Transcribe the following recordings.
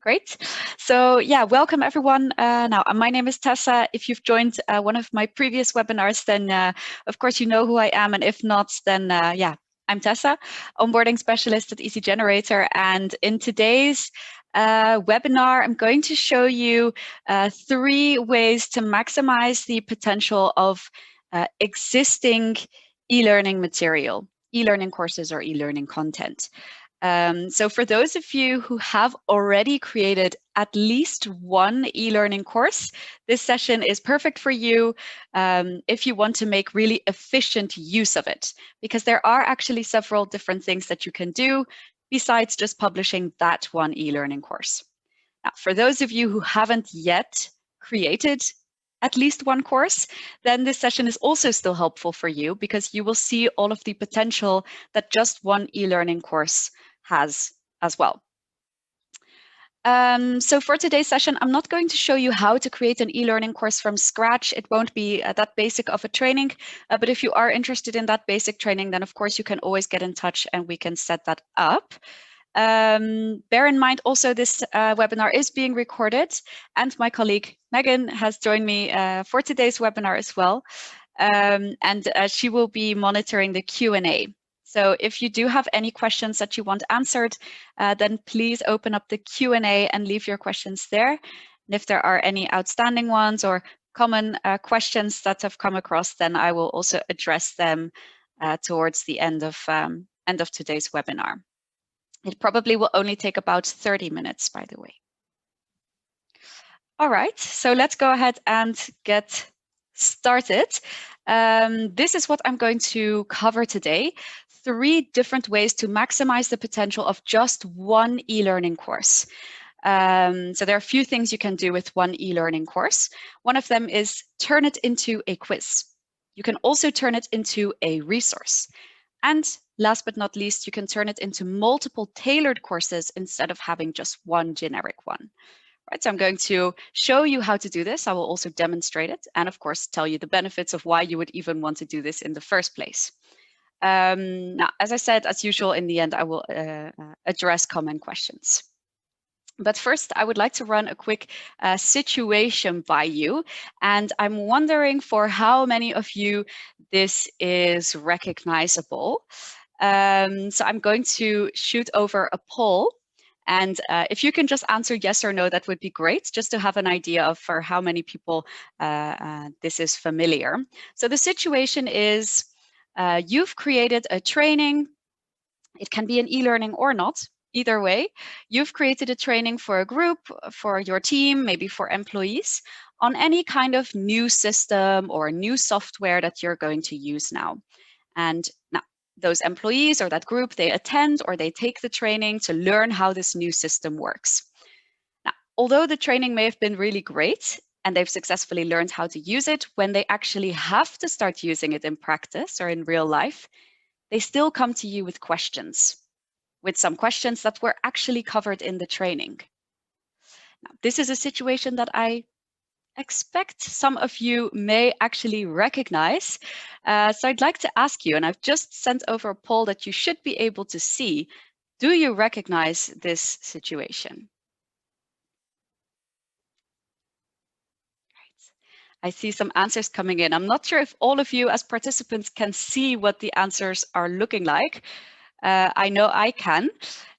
Great. So yeah, welcome everyone. Now, my name is Tessa. If you've joined one of my previous webinars, then of course you know who I am. And if not, then yeah, I'm Tessa, onboarding specialist at Easygenerator. And in today's webinar, I'm going to show you 3 ways to maximize the potential of existing e-learning material, e-learning courses or e-learning content. So for those of you who have already created at least one e-learning course, this session is perfect for you if you want to make really efficient use of it, because there are actually several different things that you can do besides just publishing that one e-learning course. Now, for those of you who haven't yet created at least one course, then this session is also still helpful for you because you will see all of the potential that just one e-learning course has as well. So for today's session, I'm not going to show you how to create an e-learning course from scratch. It won't be that basic of a training, but if you are interested in that basic training, then of course you can always get in touch and we can set that up. Bear in mind also this webinar is being recorded, and my colleague Megan has joined me for today's webinar as well, and she will be monitoring the Q&A. So if you do have any questions that you want answered, then please open up the Q&A and leave your questions there. And if there are any outstanding ones or common questions that have come across, then I will also address them towards the end of today's webinar. It probably will only take about 30 minutes, by the way. All right, so let's go ahead and get started. This is what I'm going to cover today. 3 different ways to maximize the potential of just one e-learning course. So there are a few things you can do with one e-learning course. One of them is turn it into a quiz. You can also turn it into a resource. And last but not least, you can turn it into multiple tailored courses instead of having just one generic one. Right, so I'm going to show you how to do this. I will also demonstrate it and of course tell you the benefits of why you would even want to do this in the first place. Now, as I said, as usual, in the end, I will address common questions. But first, I would like to run a quick situation by you. And I'm wondering for how many of you this is recognizable. So I'm going to shoot over a poll. And if you can just answer yes or no, that would be great, just to have an idea of for how many people this is familiar. So the situation is you've created a training. It can be an e-learning or not. Either way, you've created a training for a group, for your team, maybe for employees, on any kind of new system or new software that you're going to use now. And now, those employees or that group, they attend or they take the training to learn how this new system works. Now, although the training may have been really great and they've successfully learned how to use it, when they actually have to start using it in practice or in real life, they still come to you with questions, with some questions that were actually covered in the training. Now, this is a situation that I expect some of you may actually recognize. So I'd like to ask you, and I've just sent over a poll that you should be able to see. Do you recognize this situation? I see some answers coming in. I'm not sure if all of you as participants can see what the answers are looking like. I know I can.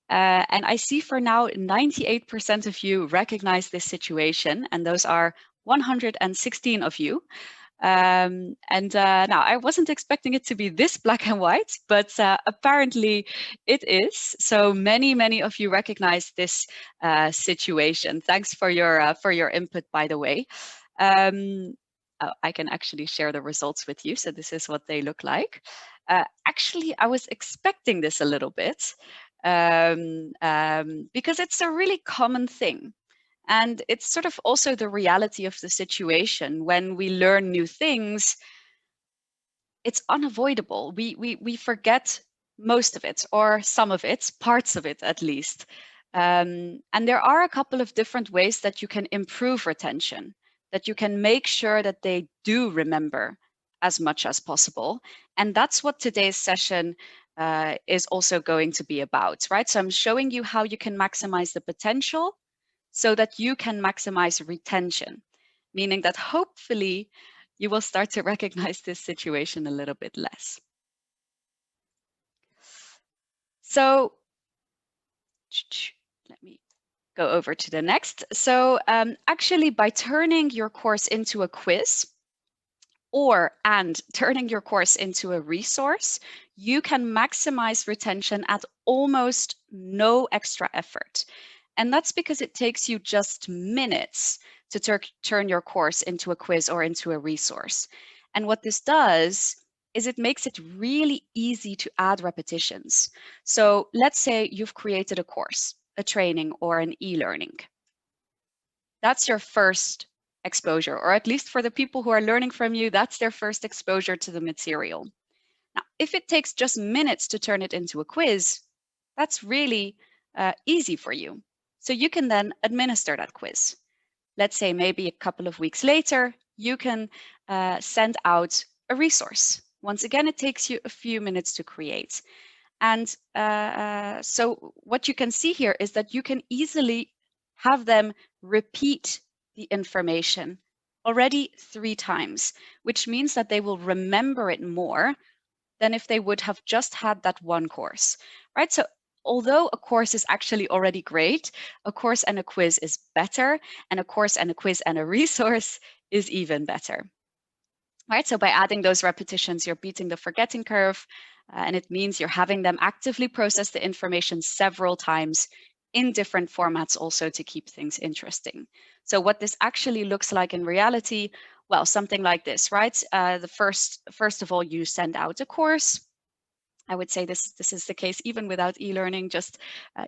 And I see for now 98% of you recognize this situation, and those are 116 of you. Now I wasn't expecting it to be this black and white, but apparently it is. So many of you recognize this situation. Thanks for your input, by the way. I can actually share the results with you. So this is what they look like. Actually, I was expecting this a little bit because it's a really common thing. And it's sort of also the reality of the situation. When we learn new things, it's unavoidable. We forget most of it, or some of it, parts of it at least. And there are a couple of different ways that you can improve retention, that you can make sure that they do remember as much as possible. And that's what today's session is also going to be about, right? So I'm showing you how you can maximize the potential so that you can maximize retention, meaning that hopefully you will start to recognize this situation a little bit less. So let me go over to the next. So actually, by turning your course into a quiz, and turning your course into a resource, you can maximize retention at almost no extra effort. And that's because it takes you just minutes to turn your course into a quiz or into a resource. And what this does is it makes it really easy to add repetitions. So let's say you've created a course, a training, or an e-learning. That's your first exposure, or at least for the people who are learning from you, that's their first exposure to the material. Now, if it takes just minutes to turn it into a quiz, that's really easy for you. So you can then administer that quiz. Let's say maybe a couple of weeks later, you can send out a resource. Once again, it takes you a few minutes to create. And so what you can see here is that you can easily have them repeat the information already 3 times, which means that they will remember it more than if they would have just had that one course, right? So although a course is actually already great, a course and a quiz is better, and a course and a quiz and a resource is even better. Right, so by adding those repetitions, you're beating the forgetting curve, and it means you're having them actively process the information several times in different formats also to keep things interesting. So what this actually looks like in reality, well, something like this, right? First of all, you send out a course. I would say this is the case even without e-learning, just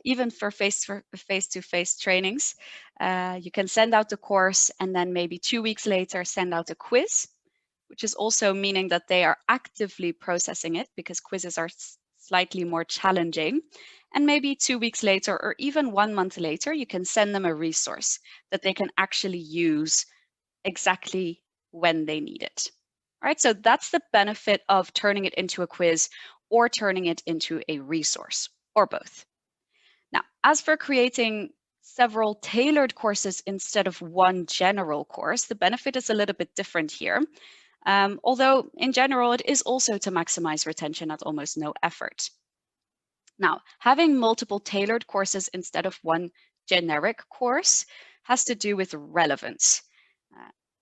even for face-to-face trainings. You can send out the course and then maybe 2 weeks later send out a quiz, which is also meaning that they are actively processing it because quizzes are slightly more challenging. And maybe 2 weeks later or even 1 month later, you can send them a resource that they can actually use exactly when they need it. All right, so that's the benefit of turning it into a quiz or turning it into a resource, or both. Now, as for creating several tailored courses instead of one general course, the benefit is a little bit different here. Although in general, it is also to maximize retention at almost no effort. Now, having multiple tailored courses instead of one generic course has to do with relevance,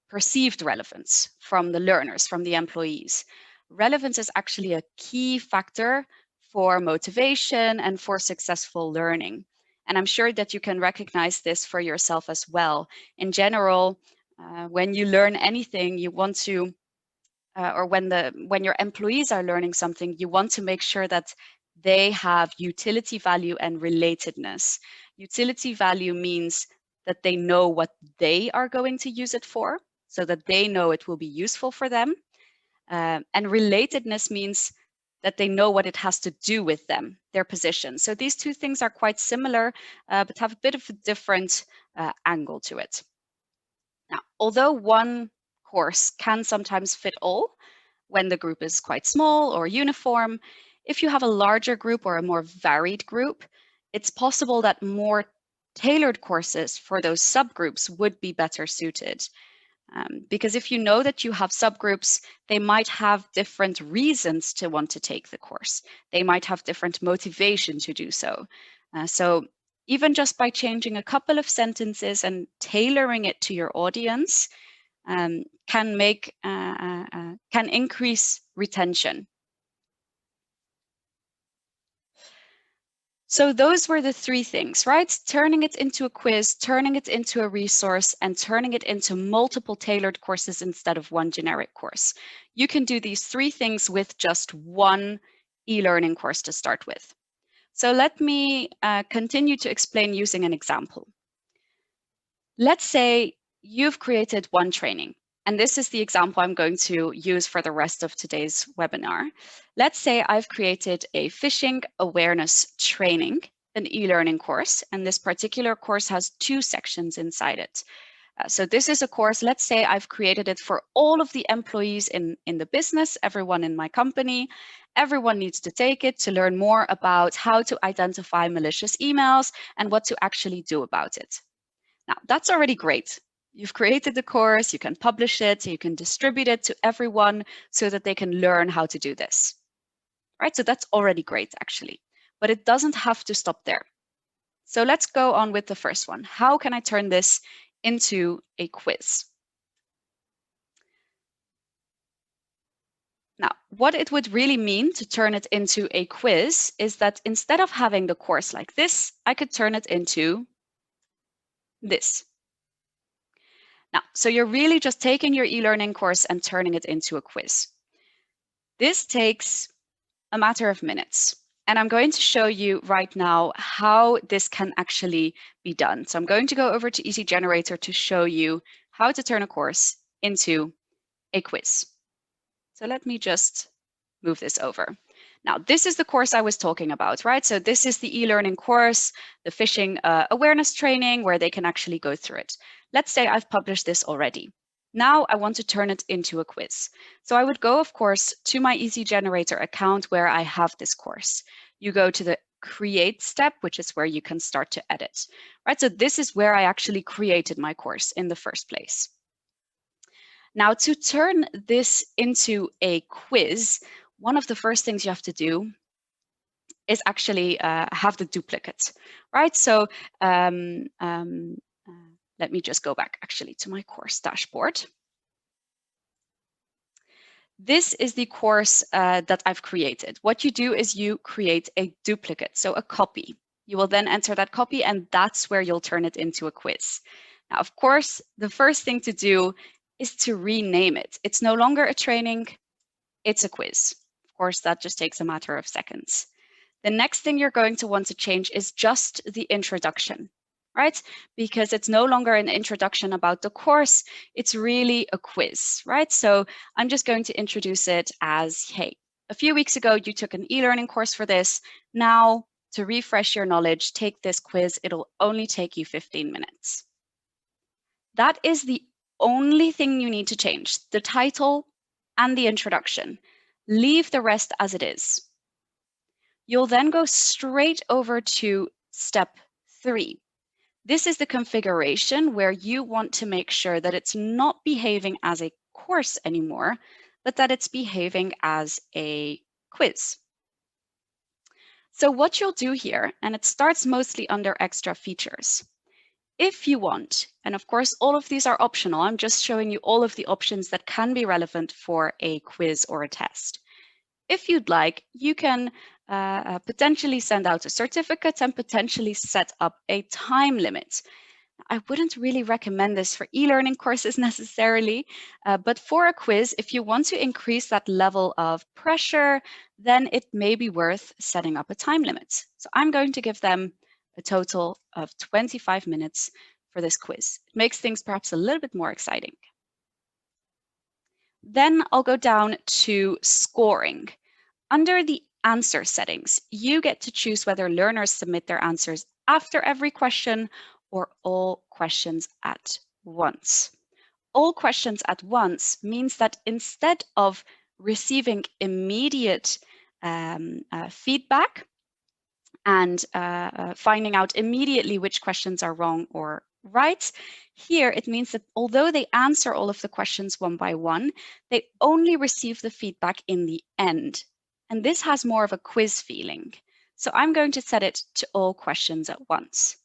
perceived relevance from the learners, from the employees. Relevance is actually a key factor for motivation and for successful learning. And I'm sure that you can recognize this for yourself as well. In general, when you learn anything, you want to or when your employees are learning something, you want to make sure that they have utility value and relatedness. Utility value means that they know what they are going to use it for, so that they know it will be useful for them. And relatedness means that they know what it has to do with them, their position. So these two things are quite similar, but have a bit of a different angle to it. Now, although one course can sometimes fit all when the group is quite small or uniform, if you have a larger group or a more varied group, it's possible that more tailored courses for those subgroups would be better suited. Because if you know that you have subgroups, they might have different reasons to want to take the course. They might have different motivation to do so. So even just by changing a couple of sentences and tailoring it to your audience can increase retention. So those were the 3 things, right? Turning it into a quiz, turning it into a resource, and turning it into multiple tailored courses instead of one generic course. You can do these 3 things with just one e-learning course to start with. So let me continue to explain using an example. Let's say you've created one training, and this is the example I'm going to use for the rest of today's webinar. Let's say I've created a phishing awareness training, an e-learning course, and this particular course has 2 sections inside it. So this is a course, let's say I've created it for all of the employees in the business, everyone in my company. Everyone needs to take it to learn more about how to identify malicious emails and what to actually do about it. Now, that's already great. You've created the course, you can publish it, you can distribute it to everyone so that they can learn how to do this. Right? So that's already great, actually. But it doesn't have to stop there. So let's go on with the first one. How can I turn this into a quiz? Now, what it would really mean to turn it into a quiz is that instead of having the course like this, I could turn it into this. Now, so you're really just taking your e-learning course and turning it into a quiz. This takes a matter of minutes. And I'm going to show you right now how this can actually be done. So I'm going to go over to Easygenerator to show you how to turn a course into a quiz. So let me just move this over. Now, this is the course I was talking about, right? So this is the e-learning course, the phishing awareness training, where they can actually go through it. Let's say I've published this already. Now I want to turn it into a quiz. So I would go, of course, to my Easygenerator account where I have this course. You go to the create step, which is where you can start to edit, right? So this is where I actually created my course in the first place. Now, to turn this into a quiz, one of the first things you have to do is actually have the duplicate, right? So let me just go back actually to my course dashboard. This is the course that I've created. What you do is you create a duplicate, so a copy. You will then enter that copy, and that's where you'll turn it into a quiz. Now, of course, the first thing to do is to rename it. It's no longer a training, it's a quiz. Of course, that just takes a matter of seconds. The next thing you're going to want to change is just the introduction, right? Because it's no longer an introduction about the course, it's really a quiz, right? So I'm just going to introduce it as, hey, a few weeks ago, you took an e-learning course for this. Now, to refresh your knowledge, take this quiz. It'll only take you 15 minutes. That is the only thing you need to change, the title and the introduction. Leave the rest as it is. You'll then go straight over to step 3. This is the configuration where you want to make sure that it's not behaving as a course anymore, but that it's behaving as a quiz. So what you'll do here, and it starts mostly under extra features. If you want, and of course, all of these are optional, I'm just showing you all of the options that can be relevant for a quiz or a test. If you'd like, you can potentially send out a certificate and potentially set up a time limit. I wouldn't really recommend this for e-learning courses necessarily, but for a quiz, if you want to increase that level of pressure, then it may be worth setting up a time limit. So I'm going to give them a total of 25 minutes for this quiz. It makes things perhaps a little bit more exciting. Then I'll go down to scoring. Under the answer settings, you get to choose whether learners submit their answers after every question or all questions at once. All questions at once means that instead of receiving immediate feedback and finding out immediately which questions are wrong or right, here it means that although they answer all of the questions one by one, they only receive the feedback in the end. And this has more of a quiz feeling. So I'm going to set it to all questions at once.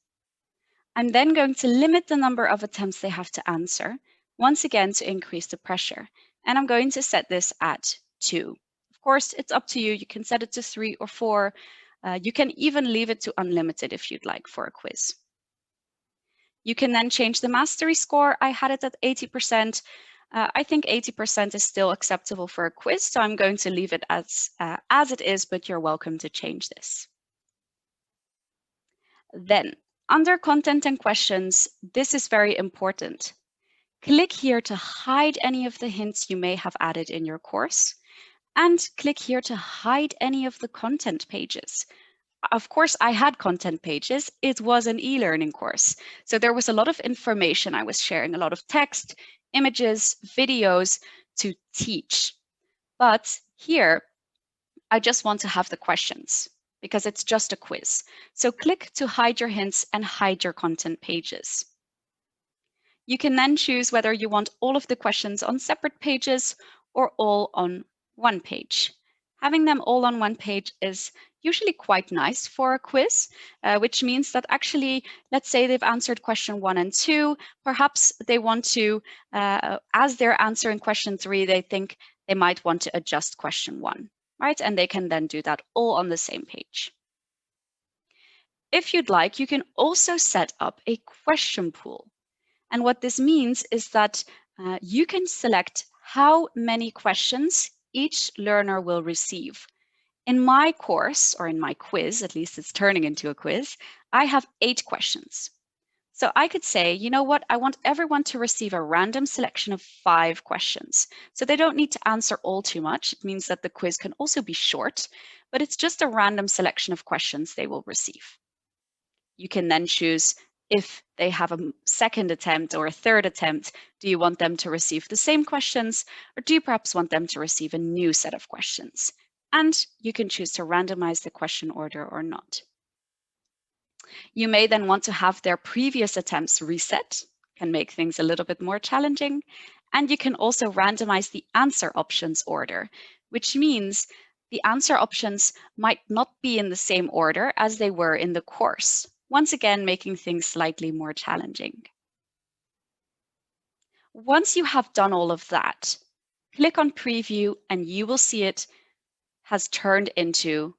I'm then going to limit the number of attempts they have to answer, once again to increase the pressure. And I'm going to set this at 2. Of course, it's up to you. You can set it to 3 or 4. You can even leave it to unlimited if you'd like for a quiz. You can then change the mastery score. I had it at 80%. I think 80% is still acceptable for a quiz, so I'm going to leave it as it is, but you're welcome to change this. Then, under content and questions, this is very important. Click here to hide any of the hints you may have added in your course, and click here to hide any of the content pages. Of course, I had content pages. It was an e-learning course. So there was a lot of information I was sharing, a lot of text, images, videos to teach. But here, I just want to have the questions because it's just a quiz. So click to hide your hints and hide your content pages. You can then choose whether you want all of the questions on separate pages or all on one page. Having them all on one page is usually quite nice for a quiz, which means that actually, let's say they've answered question 1 and 2, perhaps they want to, as they're answering question 3, they think they might want to adjust question 1, right? And they can then do that all on the same page. If you'd like, you can also set up a question pool. And what this means is that you can select how many questions each learner will receive. In my course, or in my quiz, at least it's turning into a quiz, I have 8 questions. So I could say, you know what, I want everyone to receive a random selection of 5 questions. So they don't need to answer all too much. It means that the quiz can also be short, but it's just a random selection of questions they will receive. You can then choose if they have a second attempt or a third attempt, do you want them to receive the same questions, or do you perhaps want them to receive a new set of questions? And you can choose to randomize the question order or not. You may then want to have their previous attempts reset, can make things a little bit more challenging. And you can also randomize the answer options order, which means the answer options might not be in the same order as they were in the course, once again making things slightly more challenging. Once you have done all of that, click on preview and you will see it has turned into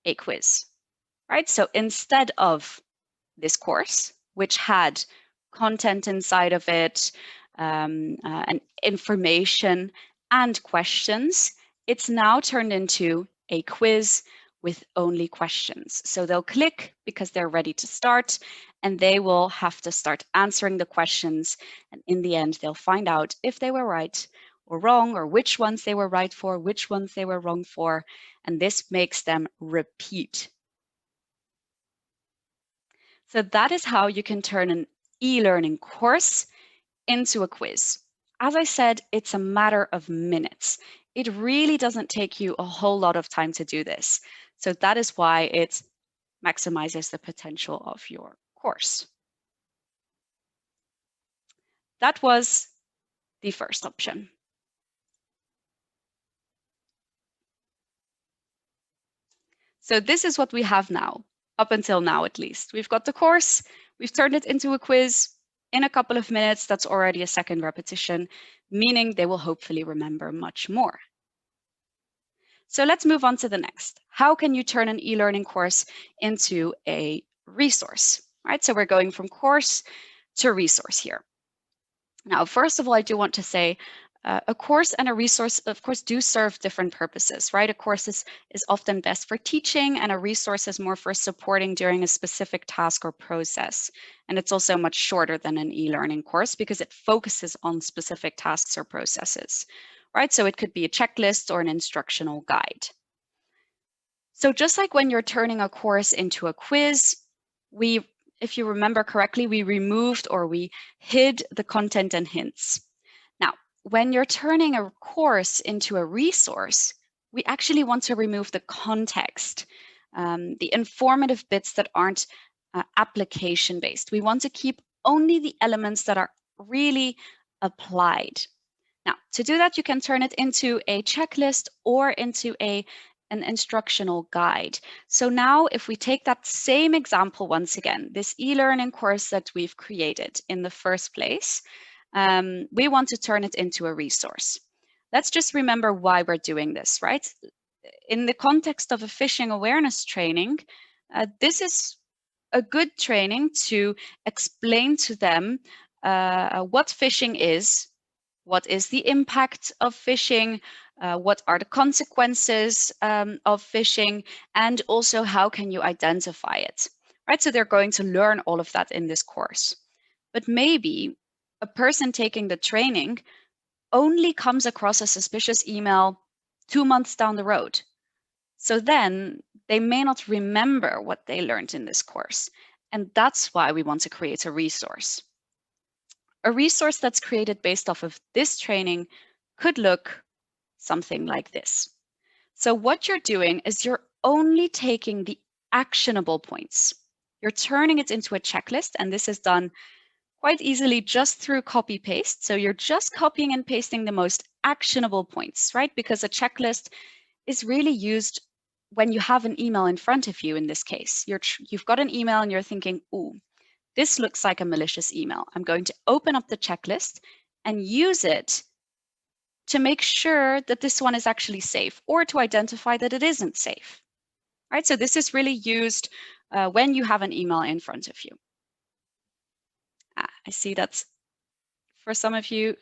a quiz, right? So instead of this course, which had content inside of it, and information and questions, it's now turned into a quiz with only questions. So they'll click because they're ready to start, and they will have to start answering the questions. And in the end, they'll find out if they were right or wrong, or which ones they were right for, which ones they were wrong for. And this makes them repeat. So that is how you can turn an e-learning course into a quiz. As I said, it's a matter of minutes. It really doesn't take you a whole lot of time to do this. So that is why it maximizes the potential of your course. That was the first option. So this is what we have now, up until now at least. We've got the course, we've turned it into a quiz. In a couple of minutes, that's already a second repetition, meaning they will hopefully remember much more. So let's move on to the next. How can you turn an e-learning course into a resource? Right, so we're going from course to resource here. Now, first of all, I do want to say a course and a resource, of course, do serve different purposes, right? A course is often best for teaching, and a resource is more for supporting during a specific task or process. And it's also much shorter than an e-learning course because it focuses on specific tasks or processes, right? So it could be a checklist or an instructional guide. So just like when you're turning a course into a quiz, if you remember correctly, we removed or we hid the content and hints. Now, when you're turning a course into a resource, we actually want to remove the context, the informative bits that aren't application-based. We want to keep only the elements that are really applied. Now, to do that, you can turn it into a checklist or into an instructional guide. So now if we take that same example once again, this e-learning course that we've created in the first place, we want to turn it into a resource. Let's just remember why we're doing this, right? In the context of a phishing awareness training, this is a good training to explain to them what phishing is, what is the impact of phishing, what are the consequences of phishing, and also how can you identify it, right? So they're going to learn all of that in this course. But maybe a person taking the training only comes across a suspicious email 2 months down the road. So then they may not remember what they learned in this course. And that's why we want to create a resource. A resource that's created based off of this training could look something like this. So what you're doing is you're only taking the actionable points. You're turning it into a checklist, and this is done quite easily just through copy paste. So you're just copying and pasting the most actionable points, right? Because a checklist is really used when you have an email in front of you. In this case, you've got an email and you're thinking, ooh, this looks like a malicious email. I'm going to open up the checklist and use it to make sure that this one is actually safe, or to identify that it isn't safe, right? So this is really used when you have an email in front of you. I see that for some of you,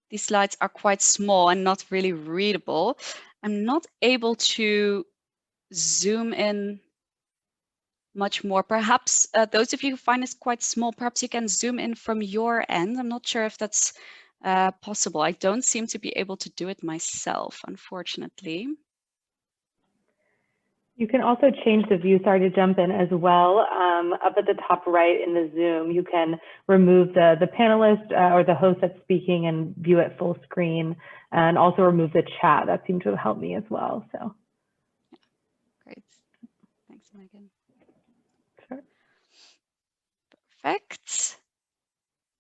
these slides are quite small and not really readable. I'm not able to zoom in much more. Perhaps those of you who find this quite small, perhaps you can zoom in from your end. I'm not sure if that's possible. I don't seem to be able to do it myself, unfortunately. You can also change the view, sorry to jump in as well. Up at the top right in the Zoom, you can remove the panelist or the host that's speaking and view it full screen, and also remove the chat. That seemed to help me as well. So, yeah. Great. Thanks, Megan. Sure. Perfect.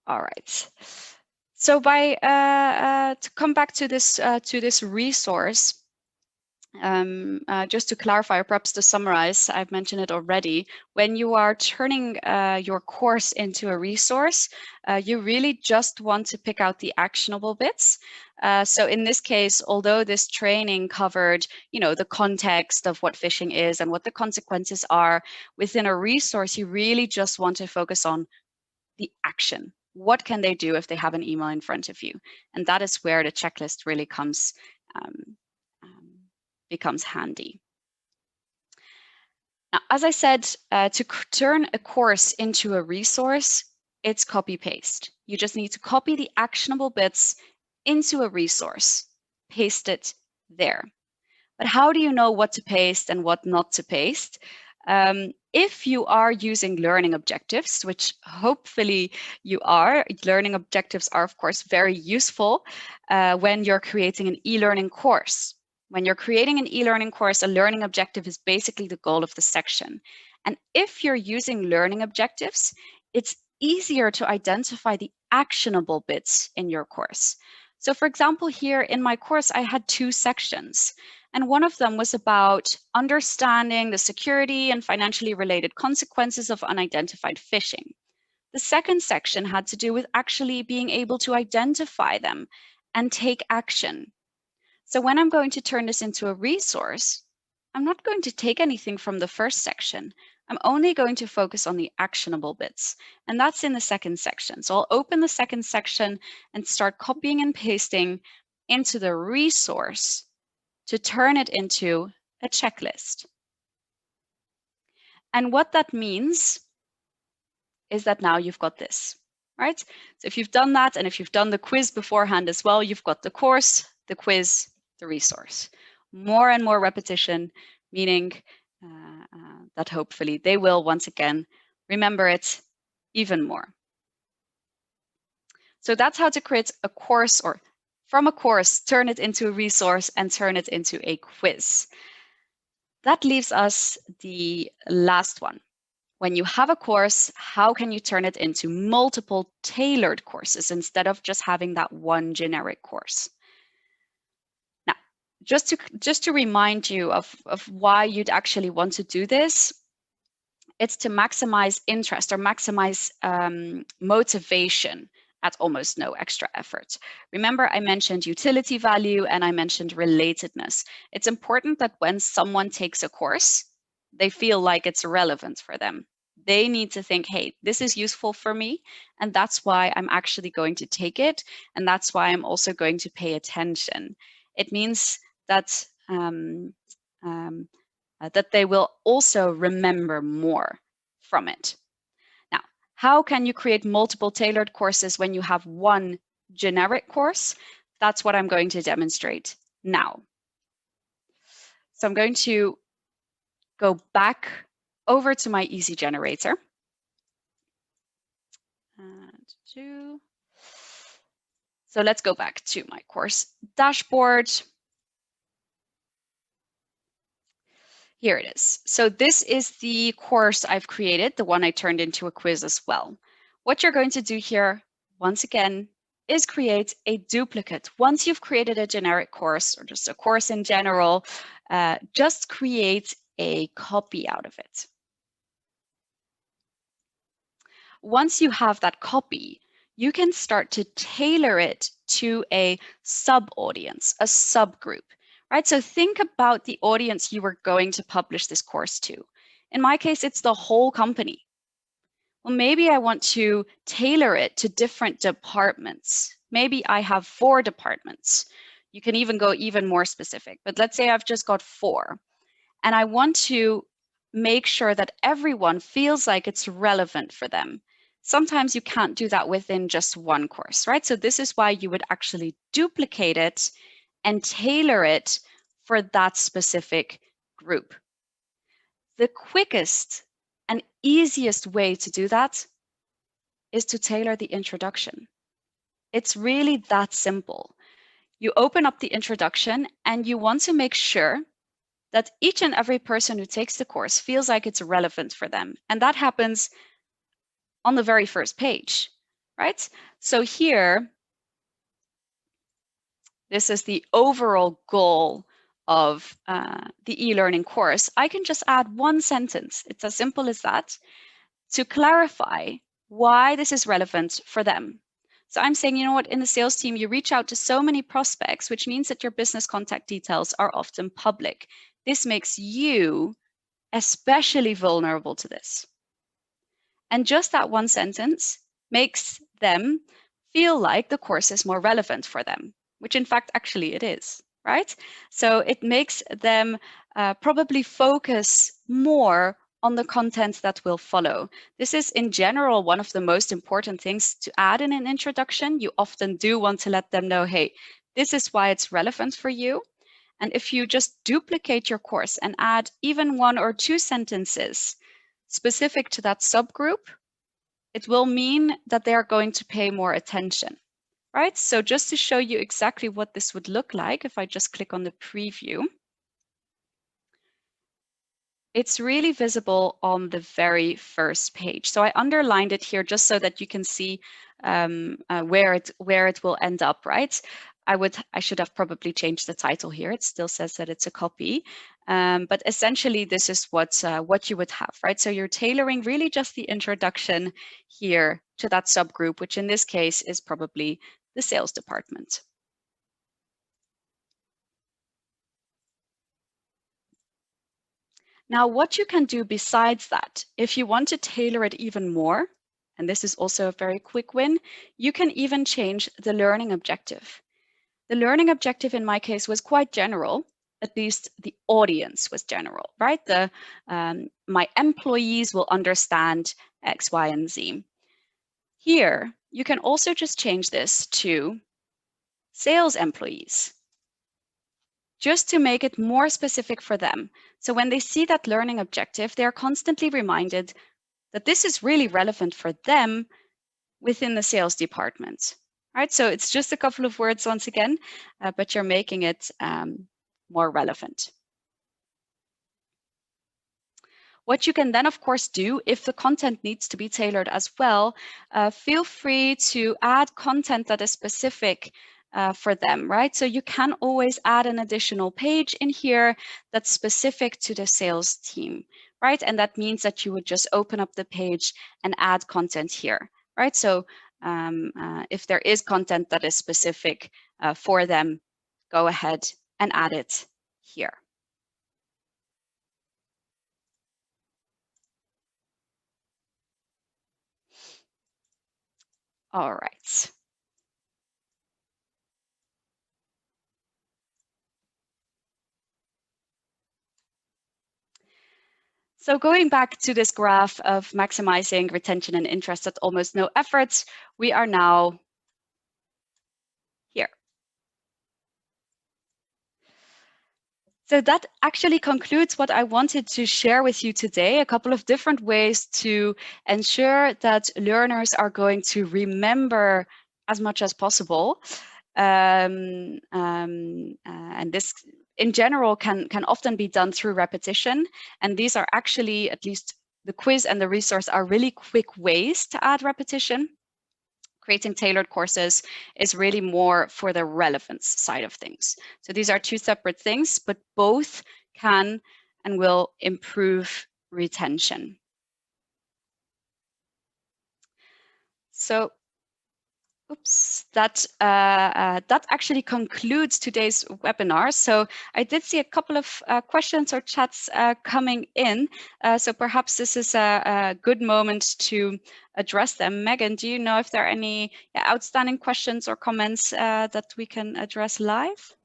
All right. So to come back to this resource, just to clarify, or perhaps to summarize, I've mentioned it already. When you are turning your course into a resource, you really just want to pick out the actionable bits. So in this case, although this training covered, the context of what phishing is and what the consequences are, within a resource, you really just want to focus on the action. What can they do if they have an email in front of you? And that is where the checklist really becomes handy. Now, as I said, to turn a course into a resource, it's copy paste. You just need to copy the actionable bits into a resource, paste it there. But how do you know what to paste and what not to paste? If you are using learning objectives, which hopefully you are, learning objectives are, of course, very useful when you're creating an e-learning course. When you're creating an e-learning course, a learning objective is basically the goal of the section. And if you're using learning objectives, it's easier to identify the actionable bits in your course. So for example, here in my course, I had 2 sections. And one of them was about understanding the security and financially related consequences of unidentified phishing. The second section had to do with actually being able to identify them and take action. So when I'm going to turn this into a resource, I'm not going to take anything from the first section. I'm only going to focus on the actionable bits, and that's in the second section. So I'll open the second section and start copying and pasting into the resource to turn it into a checklist. And what that means is that now you've got this, right? So if you've done that, and if you've done the quiz beforehand as well, you've got the course, the quiz, the resource. More and more repetition, meaning that hopefully they will once again remember it even more. So that's how to create a course, or from a course, turn it into a resource and turn it into a quiz. That leaves us the last one. When you have a course, how can you turn it into multiple tailored courses instead of just having that one generic course? Now, just to remind you of why you'd actually want to do this, it's to maximize interest or maximize motivation at almost no extra effort. Remember, I mentioned utility value and I mentioned relatedness. It's important that when someone takes a course, they feel like it's relevant for them. They need to think, hey, this is useful for me, and that's why I'm actually going to take it, and that's why I'm also going to pay attention. It means that that they will also remember more from it. Now, how can you create multiple tailored courses when you have one generic course? That's what I'm going to demonstrate now. So I'm going to go back over to my Easygenerator. So let's go back to my course dashboard. Here it is. So this is the course I've created, the one I turned into a quiz as well. What you're going to do here, once again, is create a duplicate. Once you've created a generic course or just a course in general, just create a copy out of it. Once you have that copy, you can start to tailor it to a sub-audience, a subgroup, right? So think about the audience you were going to publish this course to. In my case, it's the whole company. Well, maybe I want to tailor it to different departments. Maybe I have 4 departments. You can even go even more specific, but let's say I've just got 4, and I want to make sure that everyone feels like it's relevant for them. Sometimes you can't do that within just one course, right? So this is why you would actually duplicate it and tailor it for that specific group. The quickest and easiest way to do that is to tailor the introduction. It's really that simple. You open up the introduction and you want to make sure that each and every person who takes the course feels like it's relevant for them. And that happens on the very first page, right? So here, this is the overall goal of the e-learning course. I can just add one sentence. It's as simple as that to clarify why this is relevant for them. So I'm saying, you know what, in the sales team, you reach out to so many prospects, which means that your business contact details are often public. This makes you especially vulnerable to this. And just that one sentence makes them feel like the course is more relevant for them, which in fact, actually it is, right? So it makes them probably focus more on the content that will follow. This is in general one of the most important things to add in an introduction. You often do want to let them know, hey, this is why it's relevant for you. And if you just duplicate your course and add even 1 or 2 sentences specific to that subgroup, it will mean that they are going to pay more attention, right? So just to show you exactly what this would look like, if I just click on the preview, it's really visible on the very first page. So I underlined it here just so that you can see where it will end up, right? I should have probably changed the title here. It still says that it's a copy, but essentially this is what you would have, right? So you're tailoring really just the introduction here to that subgroup, which in this case is probably the sales department. Now, what you can do besides that, if you want to tailor it even more, and this is also a very quick win, you can even change the learning objective. The learning objective in my case was quite general, at least the audience was general, right? My employees will understand X, Y, and Z. Here, you can also just change this to sales employees, just to make it more specific for them. So when they see that learning objective, they're constantly reminded that this is really relevant for them within the sales department, right? So it's just a couple of words once again, but you're making it more relevant. What you can then, of course, do if the content needs to be tailored as well, feel free to add content that is specific for them, right? So you can always add an additional page in here that's specific to the sales team, right? And that means that you would just open up the page and add content here, right? So if there is content that is specific for them, go ahead and add it here. All right. So going back to this graph of maximizing retention and interest at almost no effort, we are now here. So that actually concludes what I wanted to share with you today, a couple of different ways to ensure that learners are going to remember as much as possible. And this in general can often be done through repetition. And these are actually, at least the quiz and the resource are really quick ways to add repetition. Creating tailored courses is really more for the relevance side of things. So these are two separate things, but both can and will improve retention. So, oops, that actually concludes today's webinar. So I did see a couple of questions or chats coming in. So perhaps this is a good moment to address them. Megan, do you know if there are any outstanding questions or comments that we can address live?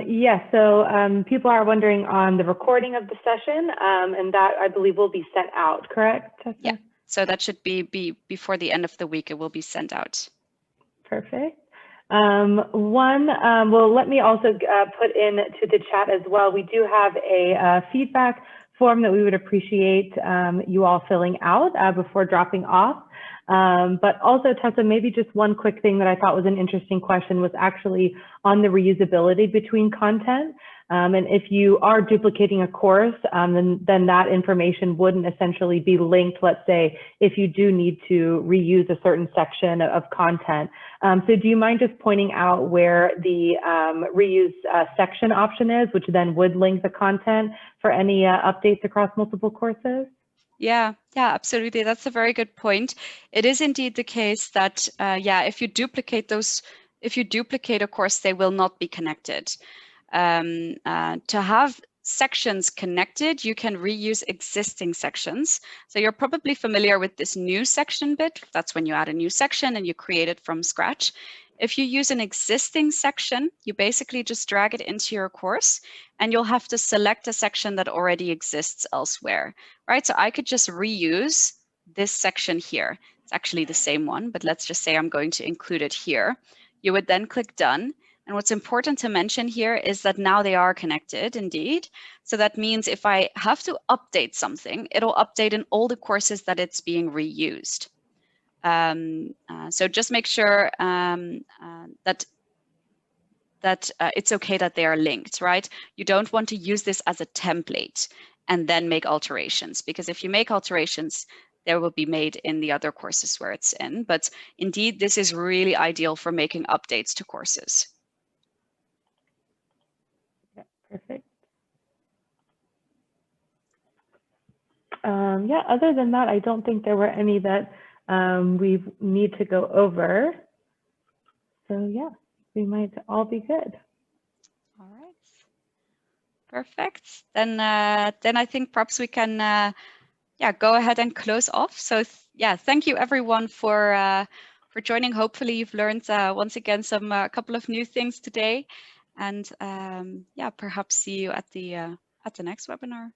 Yes, so people are wondering on the recording of the session, and that I believe will be sent out, correct, Tessa? Yeah, so that should be before the end of the week, it will be sent out. Perfect. Well, let me also put into the chat as well. We do have a feedback form that we would appreciate you all filling out before dropping off. But also, Tessa, maybe just one quick thing that I thought was an interesting question was actually on the reusability between content. And if you are duplicating a course, then that information wouldn't essentially be linked, let's say, if you do need to reuse a certain section of content. So do you mind just pointing out where the reuse section option is, which then would link the content for any updates across multiple courses? Yeah, absolutely. That's a very good point. It is indeed the case that, if you duplicate a course, they will not be connected. To have sections connected, you can reuse existing sections. So you're probably familiar with this new section bit. That's when you add a new section and you create it from scratch. If you use an existing section, you basically just drag it into your course and you'll have to select a section that already exists elsewhere, right? So I could just reuse this section here. It's actually the same one, but let's just say I'm going to include it here. You would then click done. And what's important to mention here is that now they are connected indeed. So that means if I have to update something, it'll update in all the courses that it's being reused. So just make sure that it's okay that they are linked, right? You don't want to use this as a template and then make alterations, because if you make alterations, they will be made in the other courses where it's in. But indeed, this is really ideal for making updates to courses. Yeah, perfect. Yeah, other than that, I don't think there were any that we need to go over. So yeah, we might all be good. All right. Perfect. Then I think perhaps we can go ahead and close off. So thank you everyone for joining. Hopefully you've learned once again a couple of new things today, and perhaps see you at the next webinar.